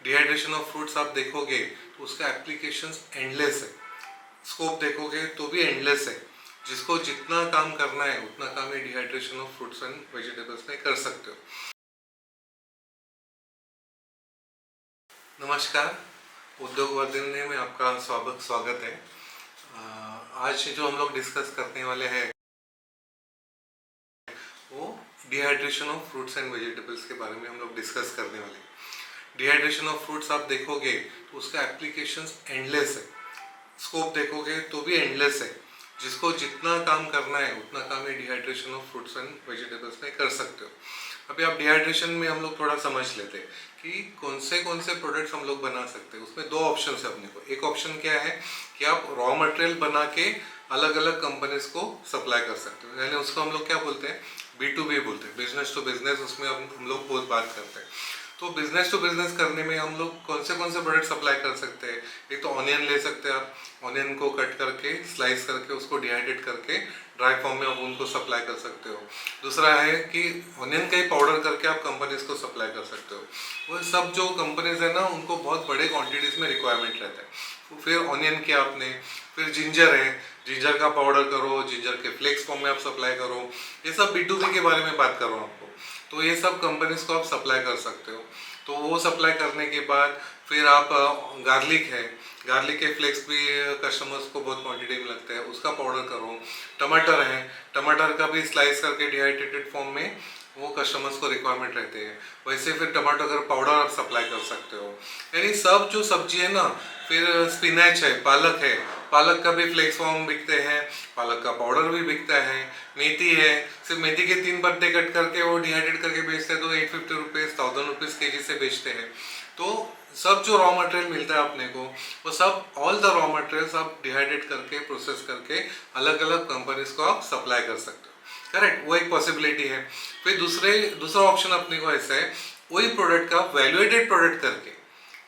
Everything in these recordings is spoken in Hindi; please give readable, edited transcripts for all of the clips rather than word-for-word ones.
डिहाइड्रेशन ऑफ फ्रूट्स आप देखोगे तो उसका एप्लीकेशंस एंडलेस है, स्कोप देखोगे तो भी एंडलेस है। जिसको जितना काम करना है उतना काम ये dehydration of fruits and vegetables में कर सकते हो। नमस्कार, उद्योग वर्धन में आपका स्वागत है। आज जो हम लोग डिस्कस करने वाले हैं वो dehydration of fruits and vegetables के बारे में हम लोग डिस्कस करने वाले हैं। डिहाइड्रेशन ऑफ फ्रूट्स आप देखोगे तो उसका एप्लीकेशंस एंडलेस है, स्कोप देखोगे तो भी एंडलेस है। जिसको जितना काम करना है उतना काम ये dehydration of fruits and vegetables में कर सकते हो। अभी आप डिहाइड्रेशन में हम लोग थोड़ा समझ लेते हैं कि कौन से प्रोडक्ट्स हम लोग बना सकते हैं। उसमें दो ऑप्शन है अपने को। एक ऑप्शन क्या है कि आप रॉ मटेरियल बना के अलग अलग कंपनीज को सप्लाई कर सकते हो, यानी उसको हम लोग क्या बोलते हैं, B2B बोलते हैं, बिजनेस टू बिजनेस। उसमें हम लोग बहुत बात करते हैं। तो बिजनेस टू बिजनेस करने में हम लोग कौन से प्रोडक्ट सप्लाई कर सकते हैं। एक तो ऑनियन ले सकते हैं आप, ऑनियन को कट करके स्लाइस करके उसको डिहाइड्रेट करके ड्राई फॉर्म में आप उनको सप्लाई कर सकते हो। दूसरा है कि ऑनियन का ही पाउडर करके आप कंपनीज को सप्लाई कर सकते हो। वो सब जो कंपनीज है ना उनको बहुत बड़े क्वांटिटीज में रिक्वायरमेंट रहता है। तो फिर ऑनियन किया आपने, फिर जिंजर है, जिंजर का पाउडर करो, जिंजर के फ्लेक्स फॉर्म में आप सप्लाई करो। ये सब B2B के बारे में बात कर रहा हूँ आपको। तो ये सब कंपनीज को आप सप्लाई कर सकते हो। तो वो सप्लाई करने के बाद फिर आप गार्लिक है, गार्लिक के फ्लेक्स भी कस्टमर्स को बहुत क्वांटिटी में लगता है, उसका पाउडर करो। टमाटर है, टमाटर का भी स्लाइस करके डिहाइड्रेटेड फॉर्म में वो कस्टमर्स को रिक्वायरमेंट रहते हैं। वैसे फिर टमाटर का पाउडर आप सप्लाई कर सकते हो। यानी सब जो सब्जी है ना, फिर स्पिनच है, पालक है, पालक का भी फ्लेक्स फॉर्म बिकते हैं, पालक का पाउडर भी बिकता है। मेथी है, सिर्फ मेथी के 3 पत्ते कट करके वो डिहाइड्रेट करके बेचते हैं तो 850 रुपीज़ 1000 रुपीज़ केजी से बेचते हैं। तो सब जो रॉ मटेरियल मिलता है अपने को वो सब ऑल द रॉ मटेरियल्स आप डिहाइड्रेट करके प्रोसेस करके अलग अलग कंपनीज को आप सप्लाई कर सकते हो। करेक्ट, वो एक पॉसिबिलिटी है। फिर दूसरा ऑप्शन अपने को ऐसा है, वही प्रोडक्ट का वैल्यूएटेड प्रोडक्ट करके,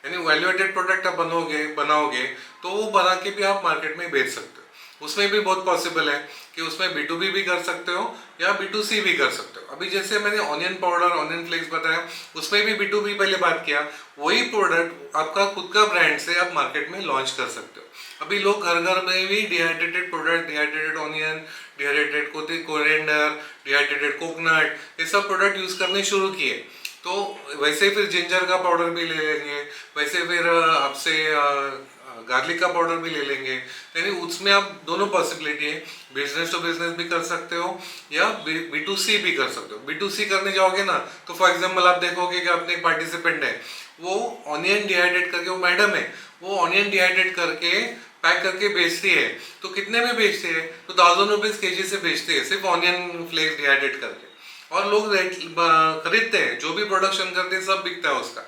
यानी वैल्यूएटेड प्रोडक्ट आप बनाओगे तो वो बना के भी आप मार्केट में बेच सकते हो। उसमें भी बहुत पॉसिबल है कि उसमें B2B भी कर सकते हो या B2C भी कर सकते हो। अभी जैसे मैंने ऑनियन पाउडर, ऑनियन फ्लेक्स बताया, उसमें भी B2B पहले बात किया। वही प्रोडक्ट आपका खुद का ब्रांड से आप मार्केट में लॉन्च कर सकते हो। अभी लोग घर घर में भी dehydrated product, dehydrated onion, dehydrated coriander, dehydrated coconut, ये सब प्रोडक्ट यूज करने शुरू किए। तो वैसे फिर जिंजर का पाउडर भी ले लेंगे, वैसे फिर आपसे गार्लिक का पाउडर भी ले लेंगे। यानी उसमें आप दोनों पॉसिबिलिटी है, बिजनेस टू बिजनेस भी कर सकते हो या B2C भी कर सकते हो। B2C करने जाओगे ना तो फॉर एग्जांपल आप देखोगे कि अपने एक पार्टिसिपेंट है, वो ऑनियन डिहाइड्रेट करके, वो मैडम है, वो ऑनियन डिहाइड्रेट करके पैक करके बेचती है। तो कितने में बेचती है, तो 1000 रुपीज़ केजी से बेचती है, सिर्फ ऑनियन फ्लेक्स डिहाइड्रेट करके। और लोग खरीदते हैं, जो भी प्रोडक्शन करते हैं सब बिकता है उसका।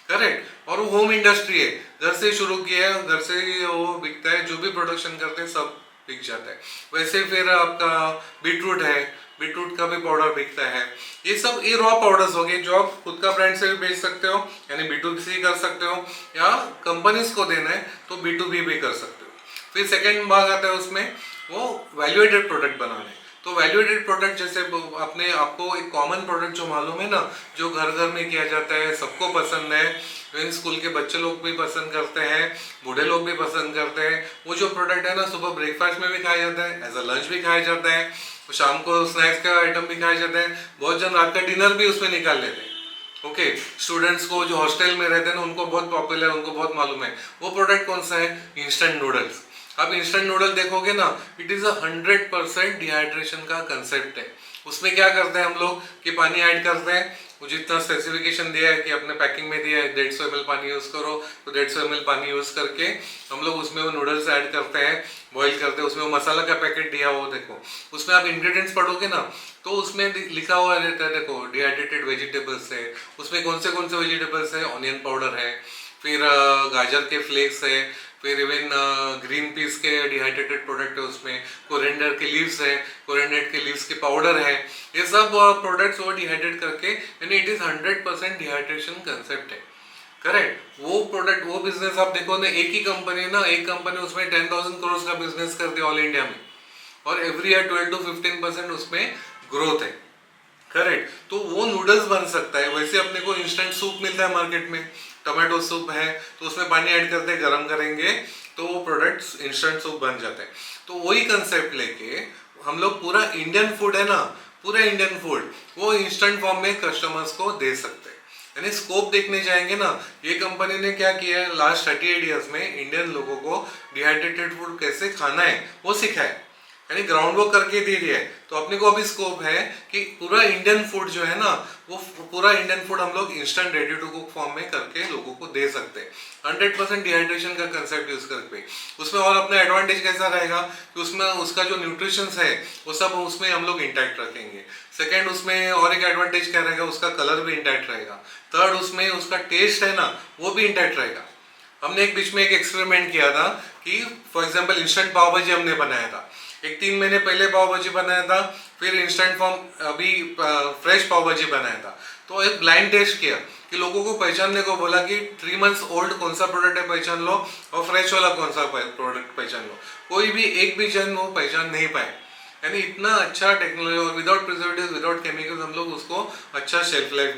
करेक्ट, और वो होम इंडस्ट्री है, घर से शुरू किया है, घर से ही वो बिकता है, जो भी प्रोडक्शन करते हैं सब बिक जाता है। वैसे फिर आपका बीटरूट है, बीटरूट का भी पाउडर बिकता है। ये रॉ पाउडर्स हो गए जो आप खुद का ब्रांड से भी बेच सकते हो, यानी B2C कर सकते हो, या कंपनीज को देना है तो B2B भी कर सकते हो। फिर सेकेंड भाग आता है उसमें, वो वैल्यूएटेड प्रोडक्ट बनाने। तो वैल्यूएटेड प्रोडक्ट जैसे आपको एक कॉमन प्रोडक्ट जो मालूम है ना, जो घर घर में किया जाता है, सबको पसंद है, स्कूल के बच्चे लोग भी पसंद करते हैं, बूढ़े लोग भी पसंद करते हैं। वो जो प्रोडक्ट है ना, सुबह ब्रेकफास्ट में भी खाया जाता है, एज अ लंच भी खाया जाता है, शाम को स्नैक्स का आइटम भी खाया जाता है, बहुत जन रात का डिनर भी उसमें निकाल लेते हैं। ओके, स्टूडेंट्स को जो हॉस्टल में रहते हैं ना उनको बहुत पॉपुलर, उनको बहुत मालूम है। वो प्रोडक्ट कौन सा है, इंस्टेंट नूडल्स। आप इंस्टेंट नूडल देखोगे ना, इट इज 100% डिहाइड्रेशन का कंसेप्ट है। उसमें क्या करते हैं हम लोग कि पानी ऐड करते हैं, वो जितना स्पेसिफिकेशन दिया है कि अपने पैकिंग में दिया है 150 ml पानी यूज करो, तो 150 ml पानी यूज करके हम लोग उसमें वो नूडल्स ऐड करते हैं, बॉईल करते हैं। उसमें वो मसाला का पैकेट दिया हो, देखो उसमें आप इंग्रेडिएंट्स पढ़ोगे ना तो उसमें लिखा हुआ रहता है, देखो डिहाइड्रेटेड वेजिटेबल्स है, उसमें कौन से वेजिटेबल्स है, ऑनियन पाउडर है, फिर गाजर के फ्लेक्स है, फिर इवन ग्रीन पीस के डिहाइड्रेटेड प्रोडक्ट है, उसमें कोरिएंडर के लीव्स है, कोरिएंडर के लीव्स के पाउडर है। ये सब प्रोडक्ट्स वो डिहाइड्रेट करके, यानी इट इज 100% डिहाइड्रेशन कंसेप्ट है। करेक्ट, वो प्रोडक्ट, वो बिजनेस आप देखो ना, एक ही कंपनी ना, एक कंपनी उसमें 10,000 करोड़ का बिजनेस कर दिया ऑल इंडिया में, और एवरी ईयर 12 to 15% उसमें ग्रोथ है। करेक्ट, तो वो नूडल्स बन सकता है। वैसे अपने को इंस्टेंट सूप मिलता है मार्केट में, टमाटो सूप है तो उसमें पानी ऐड करते गर्म करेंगे तो वो प्रोडक्ट्स इंस्टेंट सूप बन जाते हैं। तो वही कंसेप्ट लेके हम लोग पूरा इंडियन फूड है ना, पूरा इंडियन फूड वो इंस्टेंट फॉर्म में कस्टमर्स को दे सकते हैं। यानी स्कोप देखने जाएंगे ना, ये कंपनी ने क्या किया है लास्ट 38 ईयर्स में इंडियन लोगों को डिहाइड्रेटेड फूड कैसे खाना है वो सिखाया, यानी ग्राउंड वर्क करके दे दिया है। तो अपने को अभी स्कोप है कि पूरा इंडियन फूड जो है ना वो पूरा इंडियन फूड हम लोग instant ready to cook form में करके लोगों को दे सकते हैं 100% डिहाइड्रेशन का कंसेप्ट यूज करके। उसमें और अपना एडवांटेज कैसा रहेगा कि उसमें उसका जो न्यूट्रिशन है वो सब उसमें हम लोग इंटैक्ट रखेंगे। सेकेंड, उसमें और एक एडवांटेज क्या रहेगा, उसका कलर भी इंटैक्ट रहेगा। थर्ड, उसमें उसका टेस्ट है ना वो भी इंटैक्ट रहेगा। हमने एक बीच में एक एक्सपेरिमेंट किया था कि फॉर एग्जांपल इंस्टेंट पाव भाजी हमने बनाया था, एक 3 महीने पहले पाव भाजी बनाया था, फिर इंस्टेंट फॉर्म अभी फ्रेश पाव भाजी बनाया था। तो एक ब्लाइंड टेस्ट किया कि लोगों को पहचानने को बोला कि 3 मंथ्स ओल्ड कौन सा प्रोडक्ट है पहचान लो और फ्रेश वाला कौन सा प्रोडक्ट पहचान लो। कोई भी एक भी जन वो पहचान नहीं पाए। यानी इतना अच्छा टेक्नोलॉजी और विदाउट प्रिजर्वेटिव विदाउट केमिकल्स हम लोग उसको अच्छा शेल्फ लाइफ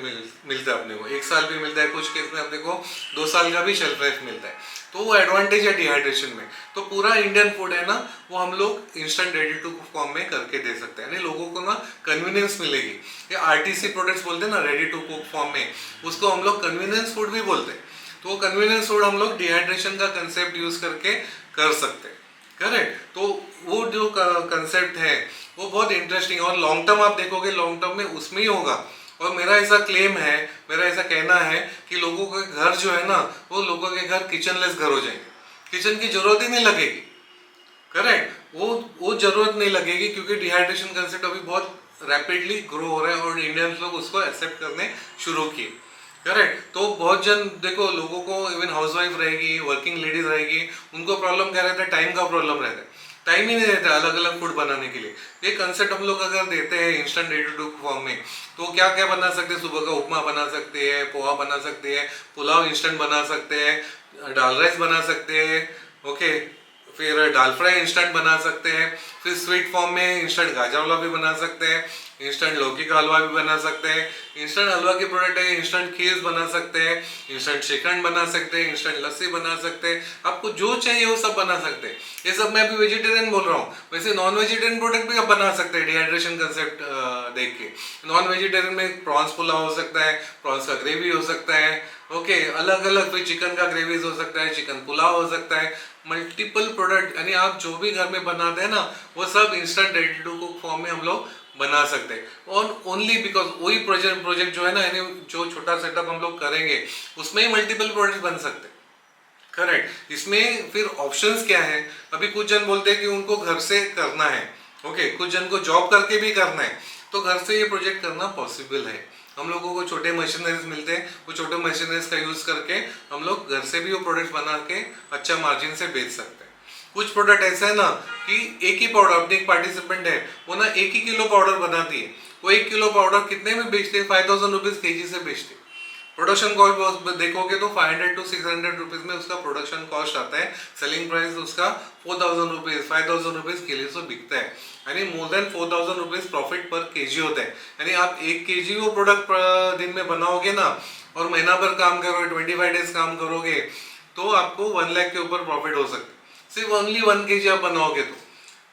मिलता है अपने को, 1 साल भी मिलता है, कुछ केस में अपने को 2 साल का भी शेल्फ लाइफ मिलता है। तो वो एडवांटेज है डिहाइड्रेशन में। तो पूरा इंडियन फूड है ना वो हम लोग instant ready to cook form में करके दे सकते हैं, यानी लोगों को ना कन्वीनियंस मिलेगी। ये आरटीसी प्रोडक्ट्स बोलते हैं ना रेडी टू कुक फॉर्म में, उसको हम लोग कन्वीनियंस फूड भी बोलते हैं। तो वो कन्वीनियंस फूड हम लोग डिहाइड्रेशन का कंसेप्ट यूज करके कर सकते हैं, करेक्ट। तो वो जो कंसेप्ट है वो बहुत इंटरेस्टिंग और लॉन्ग टर्म आप देखोगे लॉन्ग टर्म में उसमें ही होगा। और मेरा ऐसा क्लेम है, मेरा ऐसा कहना है कि लोगों के घर जो है ना वो लोगों के घर किचनलेस घर हो जाएंगे, किचन की जरूरत ही नहीं लगेगी, करेक्ट। वो जरूरत नहीं लगेगी क्योंकि डिहाइड्रेशन कंसेप्ट अभी बहुत रैपिडली ग्रो हो रहा है और इंडियंस लोग उसको एक्सेप्ट करने शुरू किए, करेक्ट। तो बहुत जन देखो लोगों को इवन हाउसवाइफ रहेगी, वर्किंग लेडीज रहेगी, उनको प्रॉब्लम क्या रहता है, टाइम का प्रॉब्लम रहता है, टाइम ही नहीं रहता अलग अलग फूड बनाने के लिए। ये कंसेप्ट हम लोग अगर देते हैं इंस्टेंट रेडी टू फॉर्म में तो क्या क्या बना सकते हैं, सुबह का उपमा बना सकते हैं, पोहा बना सकते हैं, पुलाव इंस्टेंट बना सकते हैं, दाल राइस बना सकते हैं, ओके, फिर दाल फ्राई इंस्टेंट बना सकते हैं, फिर स्वीट फॉर्म में इंस्टेंट गाजर हलवा भी बना सकते हैं, इंस्टेंट लौकी का हलवा भी बना सकते हैं, इंस्टेंट हलवा के प्रोडक्ट है इंस्टेंट खीर बना सकते हैं, इंस्टेंट श्रीखंड बना सकते हैं, इंस्टेंट लस्सी बना सकते हैं, आपको जो चाहिए वो सब बना सकते हैं। ये सब मैं अभी वेजिटेरियन बोल रहा हूँ, वैसे नॉन वेजिटेरियन प्रोडक्ट भी आप बना सकते हैं डिहाइड्रेशन कंसेप्ट देख के। नॉन वेजिटेरियन में प्रॉन्स पुलाव हो सकता है, प्रॉन्स का ग्रेवी हो सकता है, ओके, अलग अलग, फिर चिकन का ग्रेवीज हो सकता है, चिकन पुलाव हो सकता है, मल्टीपल प्रोडक्ट, यानी आप जो भी घर में बनाते हैं ना वो सब instant ready to cook form में हम लोग बना सकते हैं। और ओनली बिकॉज वही प्रोजेक्ट जो है ना, यानी जो छोटा सेटअप हम लोग करेंगे उसमें ही मल्टीपल प्रोडक्ट बन सकते हैं, करेक्ट। इसमें फिर ऑप्शंस क्या है, अभी कुछ जन बोलते हैं कि उनको घर से करना है, ओके, कुछ जन को जॉब करके भी करना है, तो घर से ये प्रोजेक्ट करना पॉसिबल है। हम लोगों को छोटे मशीनरीज मिलते हैं, वो छोटे मशीनरीज का यूज करके हम लोग घर से भी वो प्रोडक्ट बना के अच्छा मार्जिन से बेच सकते हैं। कुछ प्रोडक्ट ऐसा है ना कि एक ही पाउडर, अपनी एक पार्टिसिपेंट है वो ना 1 ही किलो पाउडर बनाती है, वो 1 किलो पाउडर कितने में बेचते हैं, 5000 रुपीज केजी से बेचते हैं। प्रोडक्शन कॉस्ट देखोगे तो 500 to 600 रुपीज में उसका प्रोडक्शन कॉस्ट आता है, सेलिंग प्राइस उसका 4000 रुपीज 5000 रुपीज किलो से बिकता है, यानी मोर देन 4000 रुपीज प्रॉफिट पर केजी होता है। यानी आप 1 केजी वो प्रोडक्ट दिन में बनाओगे ना और महीना भर काम करोगे, 25 डेज काम करोगे तो आपको 1 लाख के ऊपर प्रॉफिट हो सकता है, सिर्फ ओनली 1 केजी आप बनाओगे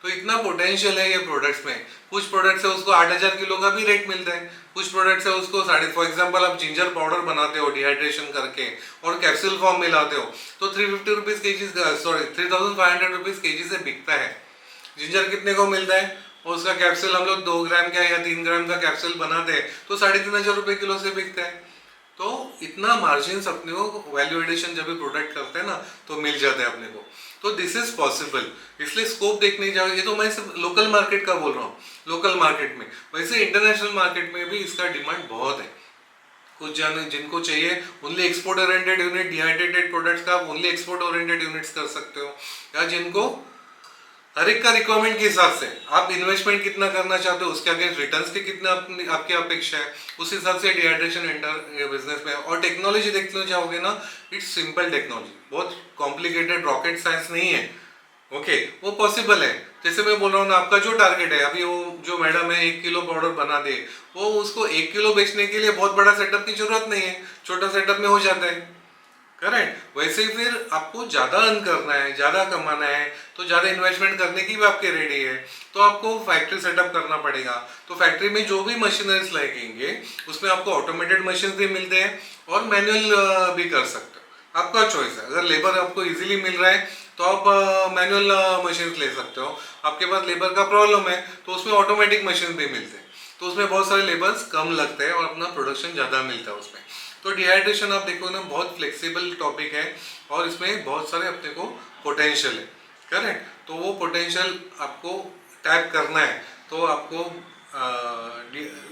तो इतना पोटेंशियल है ये प्रोडक्ट्स में। कुछ प्रोडक्ट्स है उसको 8000 किलो का भी रेट मिलता है, कुछ प्रोडक्ट्स है उसको फॉर एग्जांपल आप जिंजर पाउडर बनाते हो डिहाइड्रेशन करके और कैप्सूल फॉर्म में लाते हो तो 350 rupees KG, sorry 3500 rupees KG से बिकता है। जिंजर कितने को मिलता है और उसका कैप्सूल हम लोग 2 ग्राम का या 3 ग्राम का कैप्सूल बनाते हैं तो 3500 रुपये किलो से बिकता है। तो इतना मार्जिन अपने को वैल्यू एडिशन जब भी प्रोडक्ट करते हैं ना तो मिल जाता है अपने को। तो दिस इज पॉसिबल, इसलिए स्कोप देखने जाओ, ये तो मैं सिर्फ लोकल मार्केट का बोल रहा हूँ, लोकल मार्केट में, वैसे इंटरनेशनल मार्केट में भी इसका डिमांड बहुत है। कुछ जन जिनको चाहिए only export oriented unit dehydrated products का आप ओनली एक्सपोर्ट ओरिएंटेड यूनिट्स कर सकते हो, या जिनको हर एक का रिक्वायरमेंट के हिसाब से आप इन्वेस्टमेंट कितना करना चाहते हो उसके अगेंस्ट रिटर्न्स की कितना आपकी अपेक्षा है उस हिसाब से डिहाइड्रेशन एंटर बिजनेस में। और टेक्नोलॉजी देखते जाओगे ना, इट्स सिंपल टेक्नोलॉजी, बहुत कॉम्प्लिकेटेड रॉकेट साइंस नहीं है, ओके, वो पॉसिबल है। जैसे मैं बोल रहा हूँ ना, आपका जो टारगेट है, अभी वो जो मैडम है 1 किलो पाउडर बना दे, वो उसको 1 किलो बेचने के लिए बहुत बड़ा सेटअप की जरूरत नहीं है, छोटा सेटअप में हो जाता है, करेक्ट। वैसे ही फिर आपको ज़्यादा अर्न करना है, ज़्यादा कमाना है, तो ज़्यादा इन्वेस्टमेंट करने की भी आपके रेडी है, तो आपको फैक्ट्री सेटअप करना पड़ेगा। तो फैक्ट्री में जो भी मशीनरीज लगेंगे उसमें आपको ऑटोमेटेड मशीन भी मिलते हैं और मैनुअल भी कर सकते हो, आपका चॉइस है। अगर लेबर आपको इजीली मिल रहा है तो आप मैनुअल मशीन ले सकते हो। आपके पास लेबर का प्रॉब्लम है तो उसमें ऑटोमेटिक मशीन भी मिलते हैं, तो उसमें बहुत सारे लेबर्स कम लगते हैं और अपना प्रोडक्शन ज़्यादा मिलता है उसमें। तो डिहाइड्रेशन आप देखो ना, बहुत फ्लेक्सिबल टॉपिक है और इसमें बहुत सारे अपने को पोटेंशियल है। करेक्ट। तो वो पोटेंशियल आपको टैप करना है तो आपको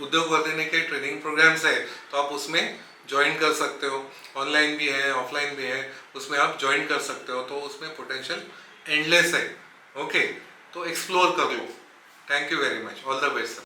उद्योग वर्धने के ट्रेनिंग प्रोग्राम्स है, तो आप उसमें ज्वाइन कर सकते हो। ऑनलाइन भी है, ऑफलाइन भी है, उसमें आप ज्वाइन कर सकते हो। तो उसमें पोटेंशियल एंडलेस है। ओके, तो एक्सप्लोर कर लो। Thank you very much, all the best.